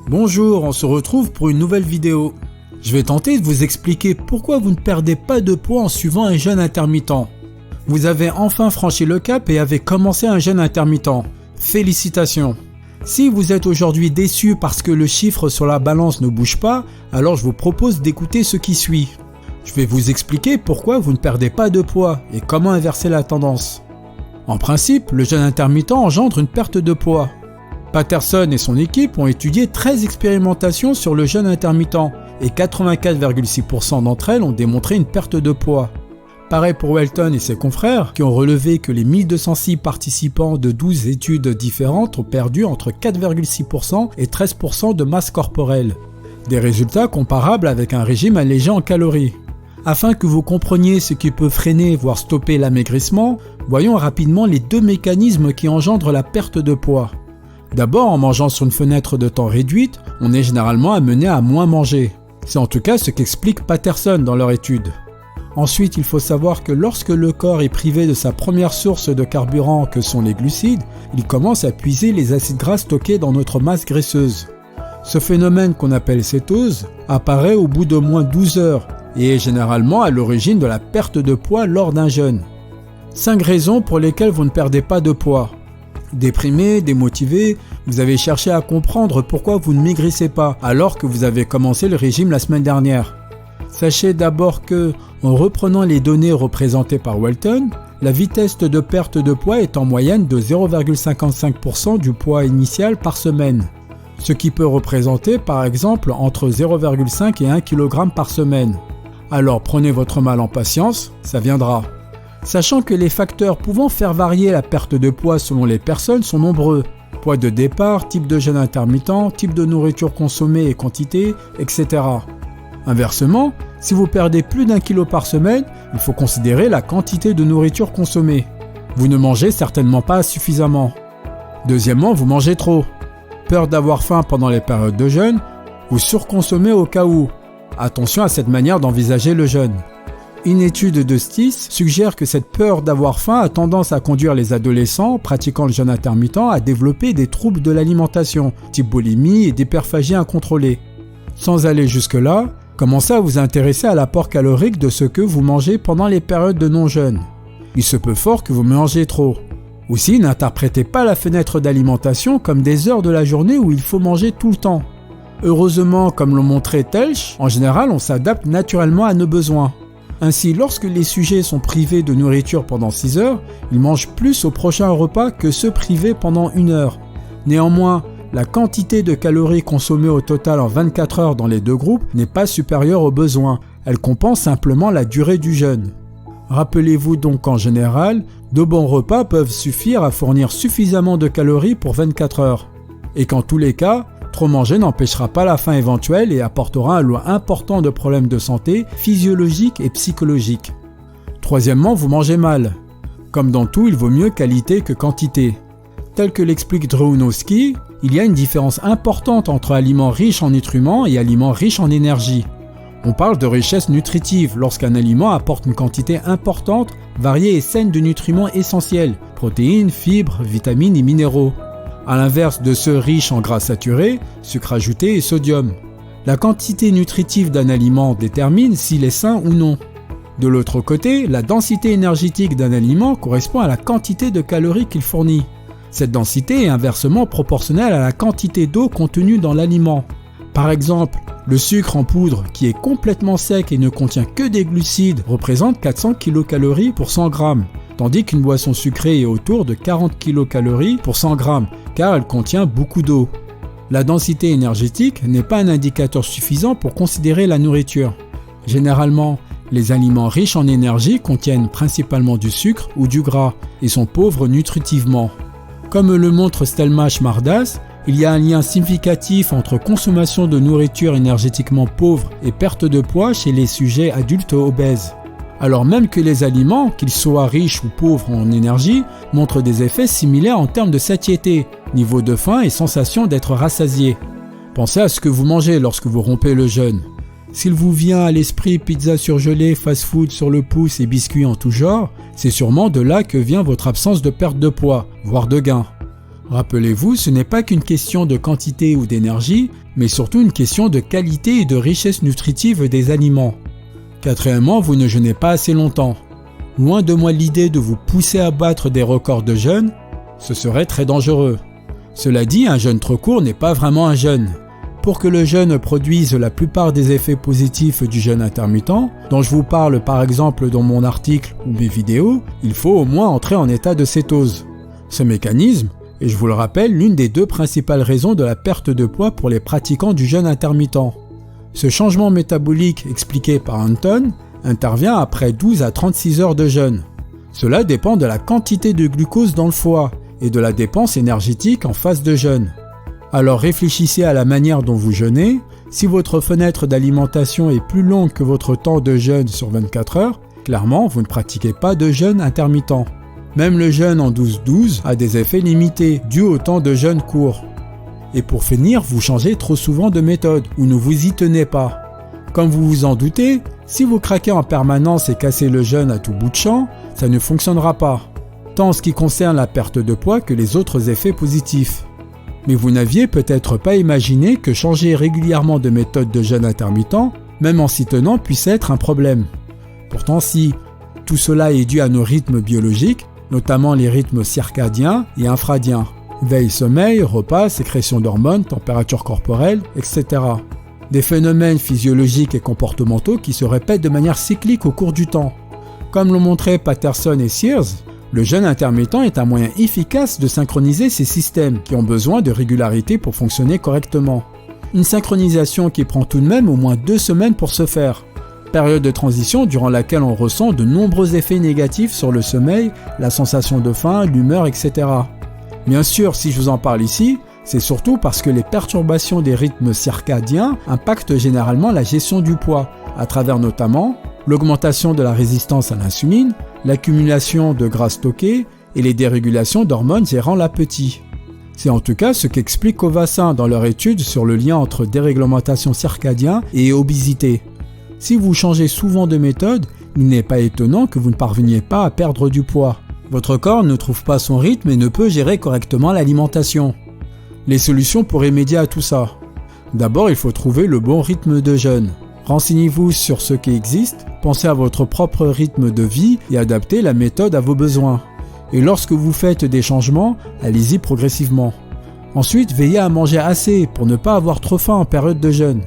Bonjour, on se retrouve pour une nouvelle vidéo. Je vais tenter de vous expliquer pourquoi vous ne perdez pas de poids en suivant un jeûne intermittent. Vous avez enfin franchi le cap et avez commencé un jeûne intermittent. Félicitations. Si vous êtes aujourd'hui déçu parce que le chiffre sur la balance ne bouge pas, alors je vous propose d'écouter ce qui suit. Je vais vous expliquer pourquoi vous ne perdez pas de poids et comment inverser la tendance. En principe, le jeûne intermittent engendre une perte de poids. Patterson et son équipe ont étudié 13 expérimentations sur le jeûne intermittent et 84,6% d'entre elles ont démontré une perte de poids. Pareil pour Welton et ses confrères qui ont relevé que les 1206 participants de 12 études différentes ont perdu entre 4,6% et 13% de masse corporelle. Des résultats comparables avec un régime allégé en calories. Afin que vous compreniez ce qui peut freiner voire stopper l'amaigrissement, voyons rapidement les deux mécanismes qui engendrent la perte de poids. D'abord, en mangeant sur une fenêtre de temps réduite, on est généralement amené à moins manger. C'est en tout cas ce qu'explique Patterson dans leur étude. Ensuite, il faut savoir que lorsque le corps est privé de sa première source de carburant que sont les glucides, il commence à puiser les acides gras stockés dans notre masse graisseuse. Ce phénomène qu'on appelle cétose apparaît au bout d'au moins 12 heures et est généralement à l'origine de la perte de poids lors d'un jeûne. 5 raisons pour lesquelles vous ne perdez pas de poids. Déprimé, démotivé, vous avez cherché à comprendre pourquoi vous ne maigrissez pas alors que vous avez commencé le régime la semaine dernière. Sachez d'abord que, en reprenant les données représentées par Welton, la vitesse de perte de poids est en moyenne de 0,55% du poids initial par semaine, ce qui peut représenter par exemple entre 0,5 et 1 kg par semaine. Alors prenez votre mal en patience, ça viendra. Sachant que les facteurs pouvant faire varier la perte de poids selon les personnes sont nombreux. Poids de départ, type de jeûne intermittent, type de nourriture consommée et quantité, etc. Inversement, si vous perdez plus d'1 kg par semaine, il faut considérer la quantité de nourriture consommée. Vous ne mangez certainement pas suffisamment. Deuxièmement, vous mangez trop. Peur d'avoir faim pendant les périodes de jeûne, vous surconsommez au cas où. Attention à cette manière d'envisager le jeûne. Une étude de STIS suggère que cette peur d'avoir faim a tendance à conduire les adolescents pratiquant le jeûne intermittent à développer des troubles de l'alimentation, type boulimie et d'hyperphagie incontrôlée. Sans aller jusque-là, commencez à vous intéresser à l'apport calorique de ce que vous mangez pendant les périodes de non-jeûne. Il se peut fort que vous mangez trop. Aussi, n'interprétez pas la fenêtre d'alimentation comme des heures de la journée où il faut manger tout le temps. Heureusement, comme l'ont montré Telch, en général on s'adapte naturellement à nos besoins. Ainsi, lorsque les sujets sont privés de nourriture pendant 6 heures, ils mangent plus au prochain repas que ceux privés pendant 1 heure. Néanmoins, la quantité de calories consommées au total en 24 heures dans les deux groupes n'est pas supérieure aux besoins, elle compense simplement la durée du jeûne. Rappelez-vous donc qu'en général, 2 bons repas peuvent suffire à fournir suffisamment de calories pour 24 heures. Et qu'en tous les cas, trop manger n'empêchera pas la faim éventuelle et apportera un lot important de problèmes de santé physiologiques et psychologiques. Troisièmement, vous mangez mal. Comme dans tout, il vaut mieux qualité que quantité. Tel que l'explique Drewnowski, il y a une différence importante entre aliments riches en nutriments et aliments riches en énergie. On parle de richesse nutritive lorsqu'un aliment apporte une quantité importante, variée et saine de nutriments essentiels, protéines, fibres, vitamines et minéraux. À l'inverse de ceux riches en gras saturés, sucre ajouté et sodium. La quantité nutritive d'un aliment détermine s'il est sain ou non. De l'autre côté, la densité énergétique d'un aliment correspond à la quantité de calories qu'il fournit. Cette densité est inversement proportionnelle à la quantité d'eau contenue dans l'aliment. Par exemple, le sucre en poudre qui est complètement sec et ne contient que des glucides représente 400 kcal pour 100 g, tandis qu'une boisson sucrée est autour de 40 kcal pour 100 g, car elle contient beaucoup d'eau. La densité énergétique n'est pas un indicateur suffisant pour considérer la nourriture. Généralement, les aliments riches en énergie contiennent principalement du sucre ou du gras et sont pauvres nutritivement. Comme le montre Stelma Schmardas, il y a un lien significatif entre consommation de nourriture énergétiquement pauvre et perte de poids chez les sujets adultes obèses. Alors même que les aliments, qu'ils soient riches ou pauvres en énergie, montrent des effets similaires en termes de satiété, niveau de faim et sensation d'être rassasié. Pensez à ce que vous mangez lorsque vous rompez le jeûne. S'il vous vient à l'esprit pizza surgelée, fast-food sur le pouce et biscuits en tout genre, c'est sûrement de là que vient votre absence de perte de poids, voire de gain. Rappelez-vous, ce n'est pas qu'une question de quantité ou d'énergie, mais surtout une question de qualité et de richesse nutritive des aliments. Quatrièmement, vous ne jeûnez pas assez longtemps. Loin de moi l'idée de vous pousser à battre des records de jeûne, ce serait très dangereux. Cela dit, un jeûne trop court n'est pas vraiment un jeûne. Pour que le jeûne produise la plupart des effets positifs du jeûne intermittent, dont je vous parle par exemple dans mon article ou mes vidéos, il faut au moins entrer en état de cétose. Ce mécanisme est, je vous le rappelle, l'une des deux principales raisons de la perte de poids pour les pratiquants du jeûne intermittent. Ce changement métabolique expliqué par Anton intervient après 12 à 36 heures de jeûne. Cela dépend de la quantité de glucose dans le foie et de la dépense énergétique en phase de jeûne. Alors réfléchissez à la manière dont vous jeûnez. Si votre fenêtre d'alimentation est plus longue que votre temps de jeûne sur 24 heures, clairement vous ne pratiquez pas de jeûne intermittent. Même le jeûne en 12-12 a des effets limités dus au temps de jeûne court. Et pour finir, vous changez trop souvent de méthode ou ne vous y tenez pas. Comme vous vous en doutez, si vous craquez en permanence et cassez le jeûne à tout bout de champ, ça ne fonctionnera pas, tant en ce qui concerne la perte de poids que les autres effets positifs. Mais vous n'aviez peut-être pas imaginé que changer régulièrement de méthode de jeûne intermittent, même en s'y tenant, puisse être un problème. Pourtant si tout cela est dû à nos rythmes biologiques, notamment les rythmes circadiens et infradiens, veille, sommeil, repas, sécrétion d'hormones, température corporelle, etc. Des phénomènes physiologiques et comportementaux qui se répètent de manière cyclique au cours du temps. Comme l'ont montré Patterson et Sears, le jeûne intermittent est un moyen efficace de synchroniser ces systèmes qui ont besoin de régularité pour fonctionner correctement. Une synchronisation qui prend tout de même au moins 2 semaines pour se faire. Période de transition durant laquelle on ressent de nombreux effets négatifs sur le sommeil, la sensation de faim, l'humeur, etc. Bien sûr, si je vous en parle ici, c'est surtout parce que les perturbations des rythmes circadiens impactent généralement la gestion du poids, à travers notamment l'augmentation de la résistance à l'insuline, l'accumulation de gras stocké et les dérégulations d'hormones gérant l'appétit. C'est en tout cas ce qu'explique Covassin dans leur étude sur le lien entre déréglementation circadienne et obésité. Si vous changez souvent de méthode, il n'est pas étonnant que vous ne parveniez pas à perdre du poids. Votre corps ne trouve pas son rythme et ne peut gérer correctement l'alimentation. Les solutions pour remédier à tout ça. D'abord, il faut trouver le bon rythme de jeûne. Renseignez-vous sur ce qui existe, pensez à votre propre rythme de vie et adaptez la méthode à vos besoins. Et lorsque vous faites des changements, allez-y progressivement. Ensuite, veillez à manger assez pour ne pas avoir trop faim en période de jeûne.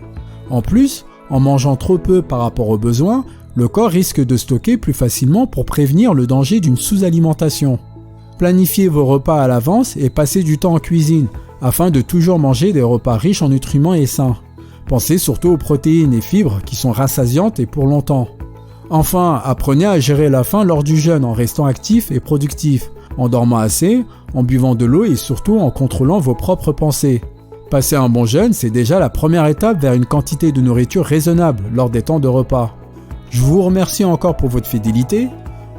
En plus, en mangeant trop peu par rapport aux besoins, le corps risque de stocker plus facilement pour prévenir le danger d'une sous-alimentation. Planifiez vos repas à l'avance et passez du temps en cuisine, afin de toujours manger des repas riches en nutriments et sains. Pensez surtout aux protéines et fibres qui sont rassasiantes et pour longtemps. Enfin, apprenez à gérer la faim lors du jeûne en restant actif et productif, en dormant assez, en buvant de l'eau et surtout en contrôlant vos propres pensées. Passer un bon jeûne, c'est déjà la première étape vers une quantité de nourriture raisonnable lors des temps de repas. Je vous remercie encore pour votre fidélité.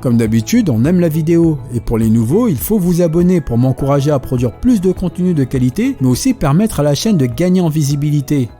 Comme d'habitude, on aime la vidéo et pour les nouveaux, il faut vous abonner pour m'encourager à produire plus de contenu de qualité, mais aussi permettre à la chaîne de gagner en visibilité.